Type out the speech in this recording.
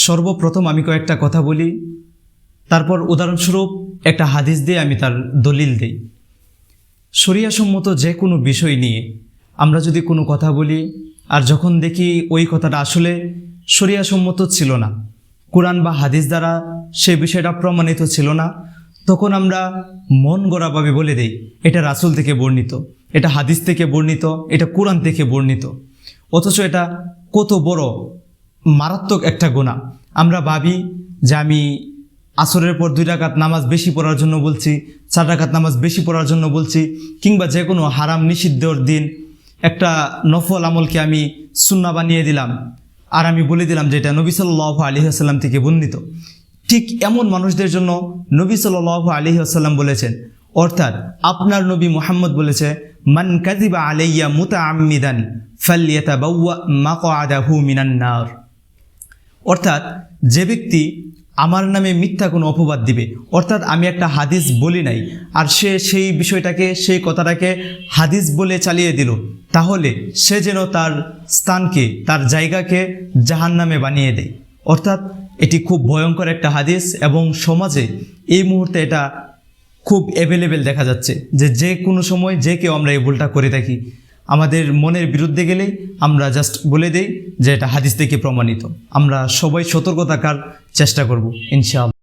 সর্বপ্রথম আমি কয়েকটা কথা বলি, তারপর উদাহরণস্বরূপ একটা হাদিস দিয়ে আমি তার দলিল দেই। শরিয়াসম্মত যে কোনো বিষয় নিয়ে আমরা যদি কোনো কথা বলি, আর যখন দেখি ওই কথাটা আসলে শরিয়াসম্মত ছিল না, কোরআন বা হাদিস দ্বারা সেই বিষয়টা প্রমাণিত ছিল না, তখন আমরা মন গড়াভাবে বলে দেই এটা রাসূল থেকে বর্ণিত, এটা হাদিস থেকে বর্ণিত, এটা কোরআন থেকে বর্ণিত। অথচ এটা কত বড় মারাত্মক একটা গুনাহ। আমরা ভাবি যে আমি আসরের পর 2 রাকাত নামাজ বেশি পড়ার জন্য বলছি, 4 রাকাত নামাজ বেশি পড়ার জন্য বলছি, কিংবা যে কোনো হারাম নিষিদ্ধর দিন একটা নফল আমলকে আমি সুন্নাহ বানিয়ে দিলাম, আর আমি বলে দিলাম যে এটা নবী সাল্লাল্লাহু আলাইহি ওয়াসাল্লাম থেকে বর্ণিত। ঠিক এমন মানুষদের জন্য নবী সাল্লাল্লাহু আলাইহি ওয়াসাল্লাম বলেছেন, অর্থাৎ আপনার নবী মুহাম্মদ বলেছে, মান কাযিবা আলাইয়া মুতাআম্মিদান ফালইয়াতাবাওয়া মাকআদাহু মিনান নার। অর্থাৎ যে ব্যক্তি আমার নামে মিথ্যা কোনো অপবাদ দিবে, অর্থাৎ আমি একটা হাদিস বলি নাই আর সে সেই বিষয়টাকে, সেই কথাটাকে হাদিস বলে চালিয়ে দিল, তাহলে সে যেন তার স্থানকে, তার জায়গাকে জাহান্নামে বানিয়ে দেয়। অর্থাৎ এটি খুব ভয়ঙ্কর একটা হাদিস, এবং সমাজে এই মুহূর্তে এটা খুব অ্যাভেলেবেল দেখা যাচ্ছে যে কোনো সময় যে কেউ আমরা এই ভুলটা করে থাকি। আমাদের মনের বিরুদ্ধে গেলেই আমরা জাস্ট বলে দেই যে এটা হাদিস থেকে প্রমাণিত। আমরা সবাই সতর্ক থাকার চেষ্টা করব ইনশাআল্লাহ।